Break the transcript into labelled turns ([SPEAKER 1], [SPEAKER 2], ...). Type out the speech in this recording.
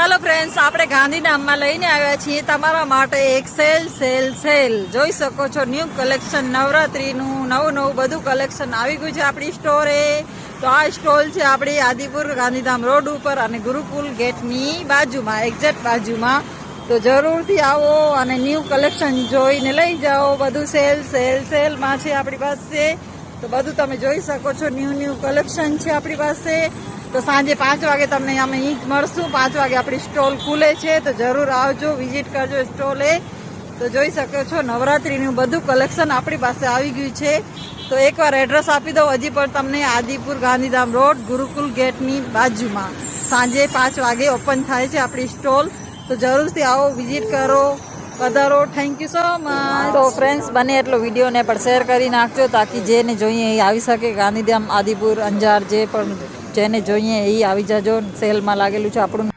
[SPEAKER 1] ચાલો ફ્રેન્ડ્સ, આપણે ગાંધીધામમાં લઈને આવ્યા છીએ તમારા માટે એક સેલ જોઈ શકો છો. ન્યૂ કલેક્શન, નવરાત્રીનું નવું બધું કલેક્શન આવી ગયું છે આપણી સ્ટોરે. તો આ સ્ટોલ છે આપણી આદિપુર ગાંધીધામ રોડ ઉપર અને ગુરુકુલ ગેટની બાજુમાં, એક્ઝેક્ટ બાજુમાં. તો જરૂરથી આવો અને ન્યૂ કલેક્શન જોઈને લઈ જાઓ. બધું સેલમાં છે આપણી પાસે. તો બધું તમે જોઈ શકો છો. ન્યૂ કલેક્શન છે આપણી પાસે. તો સાંજે 5 વાગે તમને અમે અહીં જ મળશું. 5 વાગે આપણી સ્ટોલ ખુલે છે. તો જરૂર આવજો, વિઝિટ કરજો સ્ટોલે. તો જોઈ શકો છો નવરાત્રીનું બધું કલેક્શન આપણી પાસે આવી ગયું છે. તો એકવાર એડ્રેસ આપી દઉં હજી પણ તમને. આદિપુર ગાંધીધામ રોડ, ગુરુકુલ ગેટની બાજુમાં. સાંજે 5 વાગે ઓપન થાય છે આપણી સ્ટોલ. તો જરૂરથી આવો, વિઝિટ કરો, પધારો. Thank you so much. તો ફ્રેન્ડ્સ, બને એટલો વિડીયોને પણ શેર કરી નાખજો તાકી જેને જોઈએ એ આવી શકે. ગાંધીધામ, આદિપુર, અંજાર, જેને જોઈએ એ આવી જજો. સેલમાં લાગેલું છે આપણું.